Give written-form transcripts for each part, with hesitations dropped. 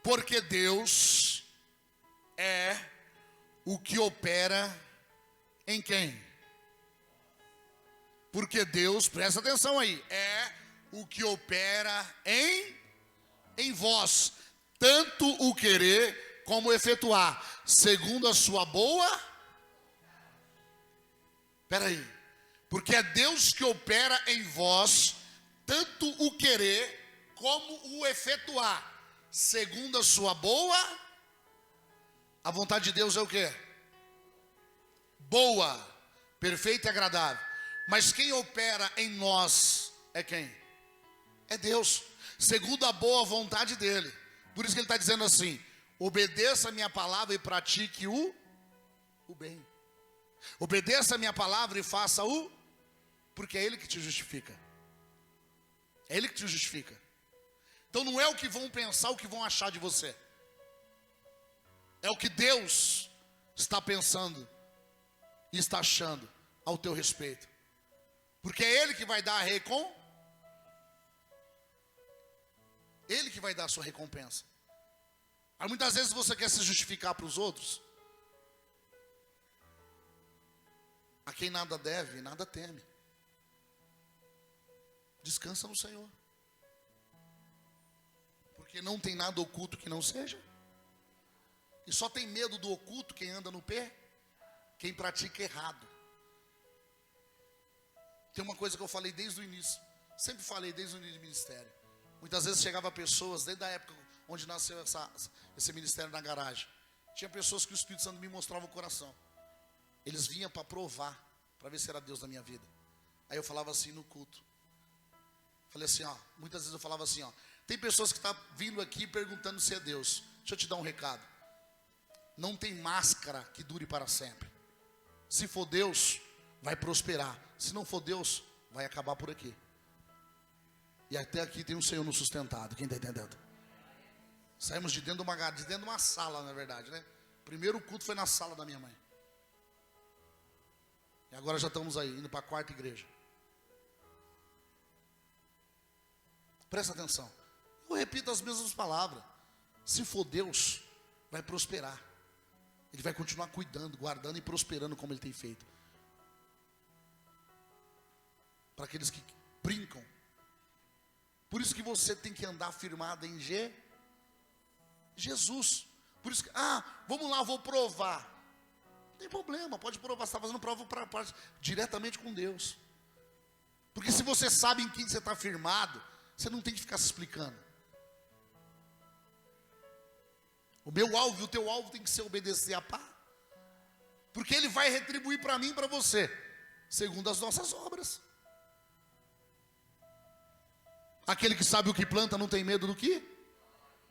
Porque Deus é o que opera em quem? Porque Deus, presta atenção aí, é o que opera em vós, tanto o querer como o efetuar, segundo a sua boa. Espera aí. Porque é Deus que opera em vós, tanto o querer como o efetuar, segundo a sua boa. A vontade de Deus é o quê? Boa, perfeita e agradável. Mas quem opera em nós é quem? É Deus, segundo a boa vontade dele. Por isso que ele está dizendo assim: obedeça a minha palavra e pratique o bem. Obedeça a minha palavra e faça porque é ele que te justifica. É ele que te justifica. Então não é o que vão pensar, o que vão achar de você. É o que Deus está pensando e está achando ao teu respeito. Porque é ele que vai dar ele que vai dar a sua recompensa. Aí muitas vezes você quer se justificar para os outros. A quem nada deve, nada teme. Descansa no Senhor. Porque não tem nada oculto que não seja. E só tem medo do oculto quem anda no pé, quem pratica errado. Tem uma coisa que eu falei desde o início, sempre falei desde o início do ministério. Muitas vezes chegava pessoas, desde a época onde nasceu esse ministério na garagem. Tinha pessoas que o Espírito Santo me mostrava o coração. Eles vinham para provar, para ver se era Deus na minha vida. Aí eu falava assim no culto. Falei assim, ó, muitas vezes eu falava assim, ó, tem pessoas que estão vindo aqui perguntando se é Deus. Deixa eu te dar um recado. Não tem máscara que dure para sempre. Se for Deus, vai prosperar. Se não for Deus, vai acabar por aqui. E até aqui tem um Senhor nos sustentado. Quem está entendendo? Saímos de dentro de uma sala, na verdade, né? Primeiro culto foi na sala da minha mãe. E agora já estamos aí, indo para a quarta igreja. Presta atenção. Eu repito as mesmas palavras. Se for Deus, vai prosperar. Ele vai continuar cuidando, guardando e prosperando como ele tem feito. Para aqueles que brincam. Por isso que você tem que andar firmado em Jesus. Por isso que, vamos lá, vou provar. Não tem problema, pode provar. Você está fazendo prova diretamente com Deus. Porque se você sabe em quem você está firmado, você não tem que ficar se explicando. O meu alvo e o teu alvo tem que ser obedecer a pá. Porque ele vai retribuir para mim e para você, segundo as nossas obras. Aquele que sabe o que planta não tem medo do que?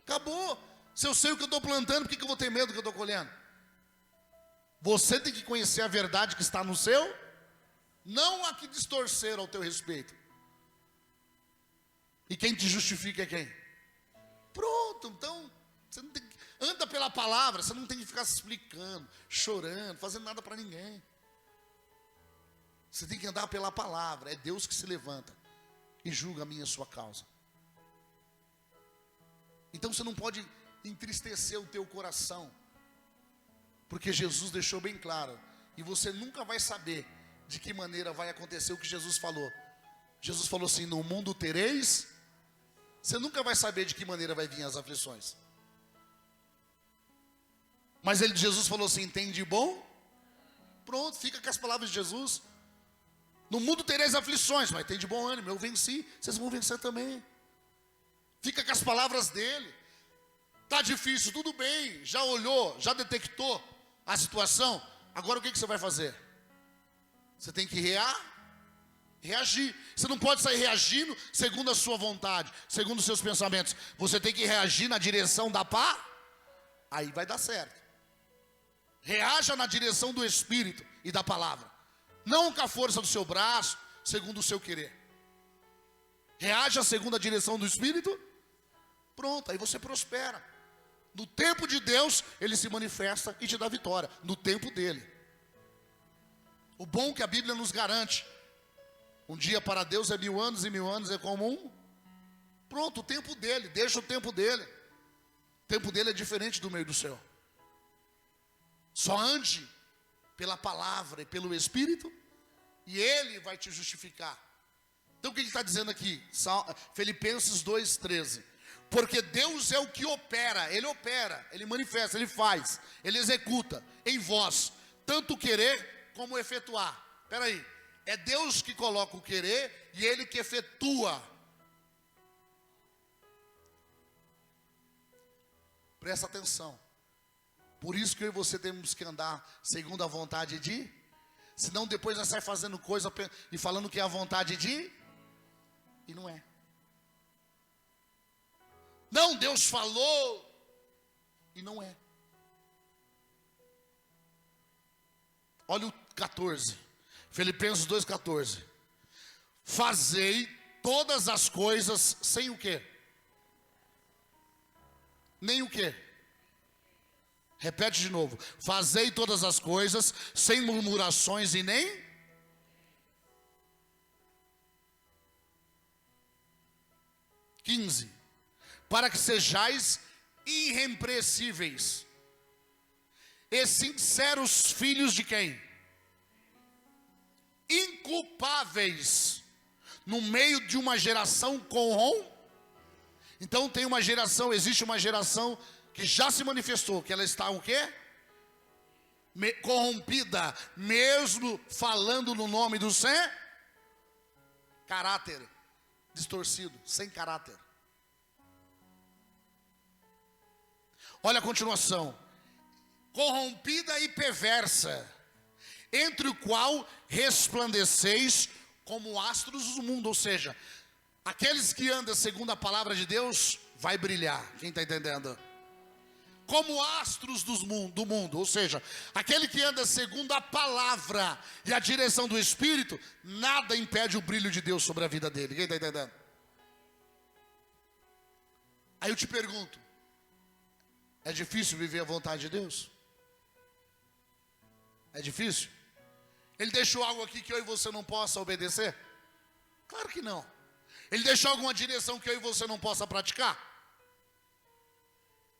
Acabou. Se eu sei o que eu estou plantando, por que eu vou ter medo do que eu estou colhendo? Você tem que conhecer a verdade que está no seu, não a que distorcer ao teu respeito. E quem te justifica é quem? Pronto, então, você não tem que, anda pela palavra, você não tem que ficar se explicando, chorando, fazendo nada para ninguém. Você tem que andar pela palavra, é Deus que se levanta e julga a minha e a sua causa. Então você não pode entristecer o teu coração, porque Jesus deixou bem claro, e você nunca vai saber de que maneira vai acontecer o que Jesus falou. Jesus falou assim: no mundo tereis. Você nunca vai saber de que maneira vai vir as aflições. Mas Jesus falou assim: tem de bom? Pronto, fica com as palavras de Jesus. No mundo tereis aflições, mas tem de bom ânimo, eu venci, vocês vão vencer também. Fica com as palavras dele. Está difícil, tudo bem, já olhou, já detectou a situação. Agora o que você vai fazer? Você tem que reagir. Você não pode sair reagindo segundo a sua vontade, segundo os seus pensamentos. Você tem que reagir na direção da pá. Aí vai dar certo. Reaja na direção do Espírito e da palavra, não com a força do seu braço, segundo o seu querer. Reaja segundo a direção do Espírito. Pronto, aí você prospera. No tempo de Deus, Ele se manifesta e te dá vitória. No tempo dEle. O bom que a Bíblia nos garante: um dia para Deus é 1000 anos, e 1000 anos é como um. Pronto, o tempo dEle, deixa o tempo dEle. O tempo dele é diferente do meu e do seu. Só ande pela palavra e pelo Espírito, e Ele vai te justificar. Então o que ele está dizendo aqui? Filipenses 2,13. Porque Deus é o que opera, Ele manifesta, Ele faz, Ele executa em vós, tanto querer como efetuar. Espera aí, é Deus que coloca o querer e Ele que efetua. Presta atenção. Por isso que eu e você temos que andar segundo a vontade de, senão depois nós sai fazendo coisa e falando que é a vontade de, e não é. Não, Deus falou, e não é. Olha o 14, Filipenses 2,14. Fazei todas as coisas sem o quê? Nem o quê? Repete de novo. Fazei todas as coisas sem murmurações e nem... Para que sejais irrepreensíveis e sinceros filhos de quem? Inculpáveis no meio de uma geração Então tem uma geração, existe uma geração que já se manifestou, que ela está o quê? Corrompida, mesmo falando no nome do caráter distorcido, sem caráter. Olha a continuação. Corrompida e perversa, entre o qual resplandeceis como astros do mundo. Ou seja, aqueles que andam segundo a palavra de Deus, vai brilhar. Quem está entendendo? Como astros do mundo. Ou seja, aquele que anda segundo a palavra e a direção do Espírito, nada impede o brilho de Deus sobre a vida dele. Quem está entendendo? Aí eu te pergunto, é difícil viver a vontade de Deus? É difícil? Ele deixou algo aqui que eu e você não possa obedecer? Claro que não. Ele deixou alguma direção que eu e você não possa praticar?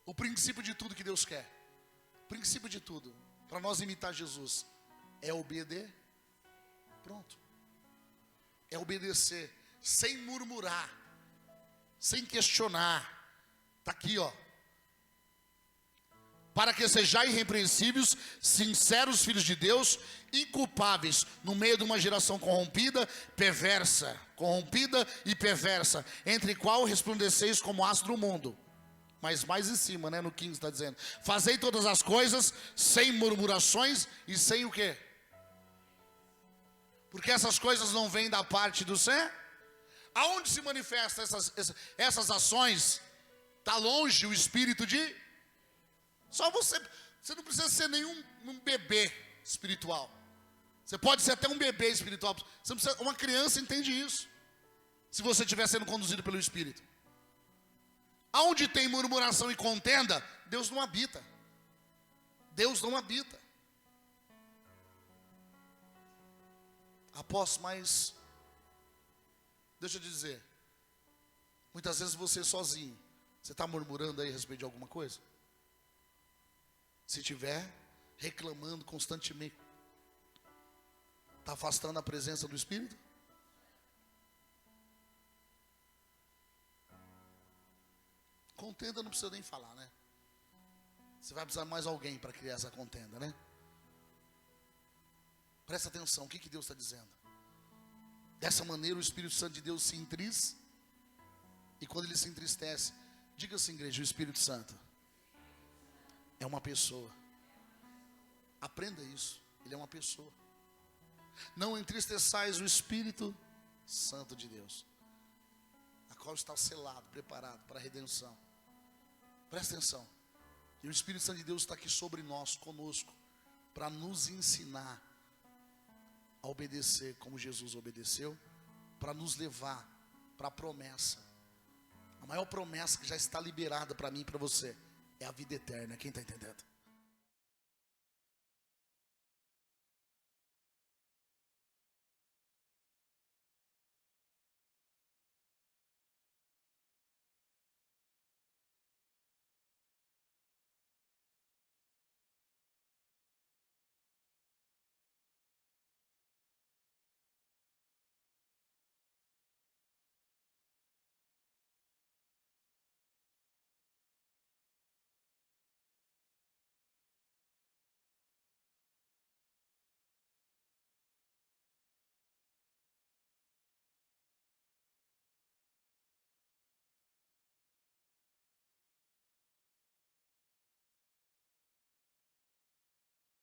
O princípio de tudo que Deus quer, o princípio de tudo, para nós imitar Jesus, é obedecer. Pronto. É obedecer, sem murmurar, sem questionar. Está aqui, ó. Para que sejais irrepreensíveis, sinceros filhos de Deus, inculpáveis no meio de uma geração corrompida e perversa, entre qual resplandeceis como astro do mundo. Mas mais em cima, né, no 15 está dizendo, fazei todas as coisas sem murmurações e sem o quê? Porque essas coisas não vêm da parte do céu. Aonde se manifestam essas ações? Está longe o espírito de... Só você não precisa ser um bebê espiritual. Você pode ser até um bebê espiritual. Você não precisa, uma criança entende isso. Se você estiver sendo conduzido pelo Espírito. Aonde tem murmuração e contenda, Deus não habita. Deus não habita. Apóstolo, mas deixa eu te dizer. Muitas vezes você sozinho, você está murmurando aí a respeito de alguma coisa? Se estiver reclamando constantemente, está afastando a presença do Espírito? Contenda não precisa nem falar, né? Você vai precisar de mais alguém para criar essa contenda, né? Presta atenção, o que Deus está dizendo? Dessa maneira o Espírito Santo de Deus se entristece. E quando ele se entristece, diga assim, igreja, o Espírito Santo é uma pessoa. Aprenda isso. Ele é uma pessoa. Não entristeçais o Espírito Santo de Deus, a qual está selado, preparado para a redenção. Presta atenção. E o Espírito Santo de Deus está aqui sobre nós, conosco, para nos ensinar a obedecer como Jesus obedeceu, para nos levar para a promessa. A maior promessa que já está liberada para mim e para você é a vida eterna. Quem está entendendo?